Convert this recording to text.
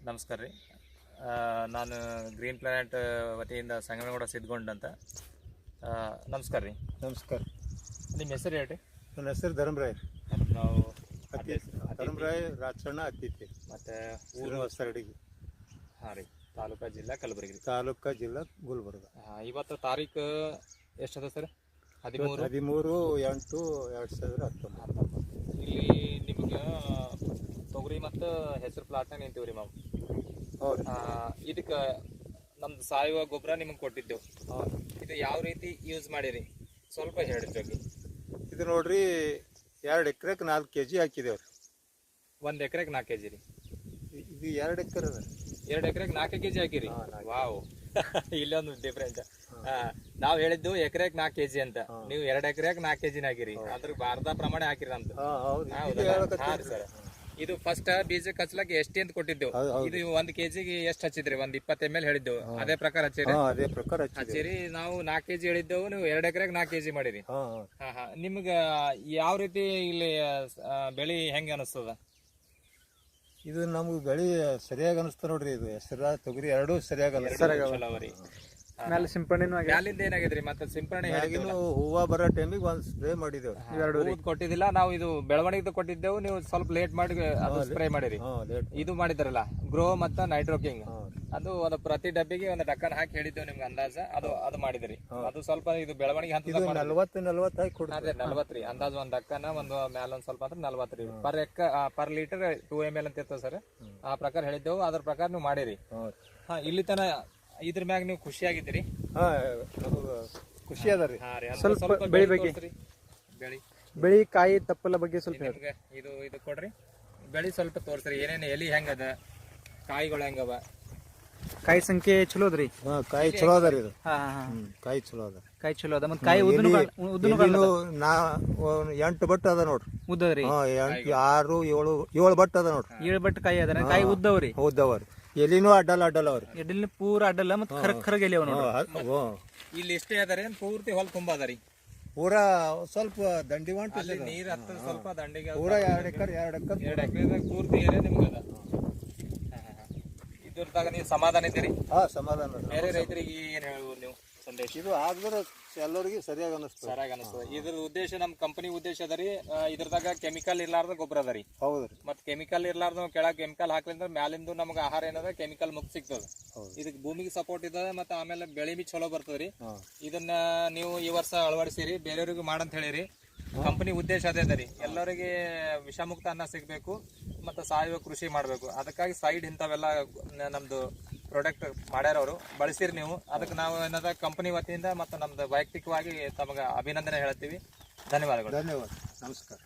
ನಮಸ್ಕಾರ ರೀ. ನಾನು ಗ್ರೀನ್ ಪ್ಲಾನೆಟ್ ವತಿಯಿಂದ ಸಂಗಮೇಗೌಡ ಸಿದ್ಗೊಂಡ್ ಅಂತ. ನಮಸ್ಕಾರ ರೀ. ನಮಸ್ಕಾರ. ನಿಮ್ಮ ಹೆಸರು ಹೇಳ್ರಿ. ನನ್ನ ಹೆಸರು ಧರ್ಮರಾಯ್. ನಾವು ಧರ್ಮರಾಯ್ ರಾಚಣ್ಣ ಅತಿಥಿ ಮತ್ತು ಊರು ಹೊಸರಡಿಗೆ. ಹಾಂ ರೀ. ತಾಲೂಕಾ ಜಿಲ್ಲಾ ಕಲಬುರಗಿ. ತಾಲೂಕಾ ಜಿಲ್ಲಾ ಗುಲ್ಬರ್ಗ. ಇವತ್ತು ತಾರೀಕು ಎಷ್ಟದ ಸರ್? 13/8/2019. ಇಲ್ಲಿ ನಿಮ್ಗೆ ತೊಗರಿ ಮತ್ತು ಹೆಸರು ಪ್ಲಾಟ್ನಾಗ ನಿಂತೀವಿ ರೀ ಮ್ಯಾಮ್. ಹೌದು. ಇದಕ್ಕೆ ನಮ್ದು ಸಾವಯವ ಗೊಬ್ಬರ ನಿಮಗೆ ಕೊಟ್ಟಿದ್ದೆವು. ಹೌದು. ಇದು ಯಾವ ರೀತಿ ಯೂಸ್ ಮಾಡಿರಿ ಸ್ವಲ್ಪ ಹೇಳಿದ ಬಗ್ಗೆ. ಇದು ನೋಡ್ರಿ, 2 ಎಕರೆಗೆ 4 kg ಹಾಕಿದೇವ್ರಿ. 1 ಎಕರೆಗೆ 4 kg ರೀ. ಇದು 2 ಎಕರೆ ಅದ. 2 ಎಕರೆಗೆ 4 kg ಹಾಕಿರಿ. ವಾವ್. ಇಲ್ಲೊಂದು ಡಿಫ್ರೆಂಟ್. ನಾವ್ ಹೇಳಿದ್ದು ಎಕರೆಗೆ 4 kg ಅಂತ, ನೀವು 2 ಎಕರೆಗೆ 4 kg ಹಾಕಿರಿ. ಅದ್ರ ಭಾರತ ಪ್ರಮಾಣ ಹಾಕಿರಿ ನಮ್ದು. ಸರ್, ಇದು ಫಸ್ಟ್ ಬೀಜಕ್ಕೆ ಹಚ್ಲಕ್ಕೆ ಎಷ್ಟು ಅಂತ ಕೊಟ್ಟಿದ್ದೆವು. ಇದು 1 kg ಎಷ್ಟು ಹಚ್ಚಿದ್ರಿ? 120 ml ಹೇಳಿದ್ದೆವು. ಅದೇ ಪ್ರಕಾರ ಹಚ್ಚಿರಿ. ಅದೇ ಪ್ರಕಾರ ಹಚ್ಚಿರಿ. ನಾವು 4 kg ಹೇಳಿದ್ದೆವು, ನೀವು 2 ಎಕರೆಗೆ 4 kg ಮಾಡಿರಿ. ನಿಮ್ಗ ಯಾವ ರೀತಿ ಇಲ್ಲಿ ಬೆಳಿ ಹೆಂಗ ಅನಿಸ್ತದ? ಇದು ನಮ್ಗೆ ಬೆಳಿ ಸರಿಯಾಗಿ ಅನಿಸ್ತ ನೋಡ್ರಿ. ಇದು ಹೆಸರ ತೊಗರಿ ಎರಡೂ ಸರಿಯಾಗಿ ಮ್ಯಾಲೆ ಸಿಂಪಡಣೆನೂ ಮ್ಯಾಲಿಂದ ಏನಾಗಿದ್ರಿ? ಮತ್ತೆ ಸಿಂಪಡಣೆ ಹೂವ ಬರೋ ಟೈಮಿಗೆ ಒಂದು ಸ್ಪ್ರೇ ಮಾಡಿದ್ದೇವೆ. ಕೊಟ್ಟಿದ್ದಿಲ್ಲ ನಾವು, ಇದು ಬೆಳವಣಿಗೆ ಕೊಟ್ಟಿದ್ದೆವು. ನೀವು ಸ್ವಲ್ಪ ಲೇಟ್ ಮಾಡಿ ಅದು ಸ್ಪ್ರೇ ಮಾಡಿರಿ. ಇದು ಮಾಡಿದಾರಲ್ಲ ಗ್ರೋ ಮತ್ತು ನೈಟ್ರೋಕಿಂಗ್, ಅದು ಒಂದು ಪ್ರತಿ ಡಬ್ಬಿಗೆ ಒಂದು ಡಕ್ಕನ್ ಹಾಕಿ ಹೇಳಿದ್ದೇವೆ ನಿಮ್ಗೆ ಅಂದಾಜ. ಅದು ಮಾಡಿದ್ರಿ. ಅದು ಸ್ವಲ್ಪ ಇದು ಬೆಳವಣಿಗೆ ಹಂತ 40 ಹಾಕಿ ಕೊಡ್ತಾರೆ. ಅದೇ 40 ರೀ ಅಂದಾಜು. ಒಂದು ಡಕ್ಕನ ಒಂದು ಮ್ಯಾಲ ಒಂದ್ ಸ್ವಲ್ಪ ಅಂದ್ರೆ 40 ರೀ. ಪರ್ ಲೀಟರ್ 2 ml ಅಂತ ಇರ್ತದೆ ಸರ್. ಆ ಪ್ರಕಾರ ಹೇಳಿದ್ದೆವು. ಅದ್ರ ಪ್ರಕಾರ ನೀವು ಮಾಡಿರಿ. ಇಲ್ಲಿ ತನ ಇದ್ರ ಮ್ಯಾಗ ನೀವು ಖುಷಿಯಾಗಿದ್ದೀರಿ? ಖುಷಿ ಅದ ರೀ. ಸ್ವಲ್ಪ ಬೆಳಿ ಬಗ್ಗೆ, ಬೆಳಿ ಕಾಯಿ ತಪ್ಪಲ ಬಗ್ಗೆ ಸ್ವಲ್ಪ ಇದು ಕೊಡ್ರಿ. ಬೆಳಿ ಸ್ವಲ್ಪ ತೋರ್ಸ್ರಿ. ಏನೇನು ಎಲಿ ಹೆಂಗದ, ಕಾಯಿಗಳು ಹೆಂಗವ, ಕಾಯಿ ಸಂಖ್ಯೆ ಚಲೋ ಅದ್ರಿ? ಕಾಯಿ ಚಲೋ ಅದ ರೀ. ಇದು ಕಾಯಿ ಚಲೋ ಅದ. ಕಾಯಿ ಚಲೋ ಅದ. ಮತ್ತೆ ಕಾಯಿ ಉದ್ದ 8 ಬಟ್ ಅದ ನೋಡ್ರಿ. ಉದ್ದದ್ರಿ? 6, 7 ಬಟ್ ಅದ ನೋಡ್ರಿ. 7 ಬಟ್ ಕಾಯಿ ಅದ. ಕಾಯಿ ಉದ್ದವ್ರಿ? ಉದ್ದವ್ರಿ. ಎಲಿನೂ ಅಡ್ಡಲ್ಲ ಅವ್ರಿ. ಎಲ್ಲಿ ಪೂರ ಅಡ್ಡಲ್ಲ, ಮತ್ತೆ ಖರಗ್ ಎಲಿ ಅವ ನೋಡ್ರಿ. ಇಲ್ಲಿ ಎಷ್ಟೇ ಅದಾರೆ ಪೂರ್ತಿ ಹೊಲ ತುಂಬಾ ಅದಾರಿ. ಪೂರ ಸ್ವಲ್ಪ ದಂಡಿ ಹೊಂಟ ನೀರ್ ಹತ್ತದ ಸ್ವಲ್ಪ ದಂಡಿಗೆ. ಪೂರ 2 ಎಕರೆ 2 ಎಕರೆ ಪೂರ್ತಿ ಏರಿಯಾ ನಿಮ್ಗೆ ಅದ. ಇದ್ರದಾಗ ನೀವು ಸಮಾಧಾನ ಇದ್ದೀರಿ? ಸಮಾಧಾನ. ಬೇರೆ ರೈತರಿಗೆ ಏನ್ ಹೇಳ್ಬೋದು ನೀವು ಸಂದೇಶ? ಇದು ಆದ್ರೆ ಎಲ್ಲರಿಗೆ ಸರಿಯಾಗಿ ಅನಿಸ್ತದೆ. ಇದ್ರ ಉದ್ದೇಶ, ನಮ್ ಕಂಪನಿ ಉದ್ದೇಶ ಅದರಿ, ಇದ್ರದಾಗ ಕೆಮಿಕಲ್ ಇರ್ಲಾರ್ದ ಗೊಬ್ಬರ ಅದರಿ. ಹೌದ್ರಿ. ಮತ್ ಕೆಮಿಕಲ್ ಇರ್ಲಾರ್ದ ಕೆಳಗೆ ಕೆಮಿಕಲ್ ಹಾಕ್ಲಿಂದ್ರ ಮ್ಯಾಲಿಂದ ನಮ್ಗೆ ಆಹಾರ ಏನದ ಕೆಮಿಕಲ್ ಮುಕ್ತ ಸಿಗ್ತದ. ಇದಕ್ ಭೂಮಿಗೆ ಸಪೋರ್ಟ್ ಇದ, ಮತ್ತೆ ಆಮೇಲೆ ಬೆಳೆ ಬಿ ಚಲೋ ಬರ್ತದ್ರಿ. ಇದನ್ನ ನೀವು ಈ ವರ್ಷ ಅಳವಡಿಸಿರಿ, ಬೇರೆಯವ್ರಿಗೂ ಮಾಡಂತ ಹೇಳಿರಿ. ಕಂಪನಿ ಉದ್ದೇಶ ಅದೇ ಅದರಿ, ಎಲ್ಲರಿಗೆ ವಿಷಮುಕ್ತ ಅನ್ನ ಸಿಗ್ಬೇಕು ಮತ್ತು ಸಾವಯವ ಕೃಷಿ ಮಾಡಬೇಕು. ಅದಕ್ಕಾಗಿ ಸೈಡ್ ಇಂಥವೆಲ್ಲ ನಮ್ದು ಪ್ರಾಡಕ್ಟ್ ಮಾಡ್ಯಾರ ಅವರು, ಬಳಸಿರಿ ನೀವು. ಅದಕ್ಕೆ ನಾವು ಏನದ ಕಂಪನಿ ವತಿಯಿಂದ ಮತ್ತು ನಮ್ದು ವೈಯಕ್ತಿಕವಾಗಿ ತಮಗೆ ಅಭಿನಂದನೆ ಹೇಳ್ತೀವಿ. ಧನ್ಯವಾದಗಳು. ಧನ್ಯವಾದ. ನಮಸ್ಕಾರ.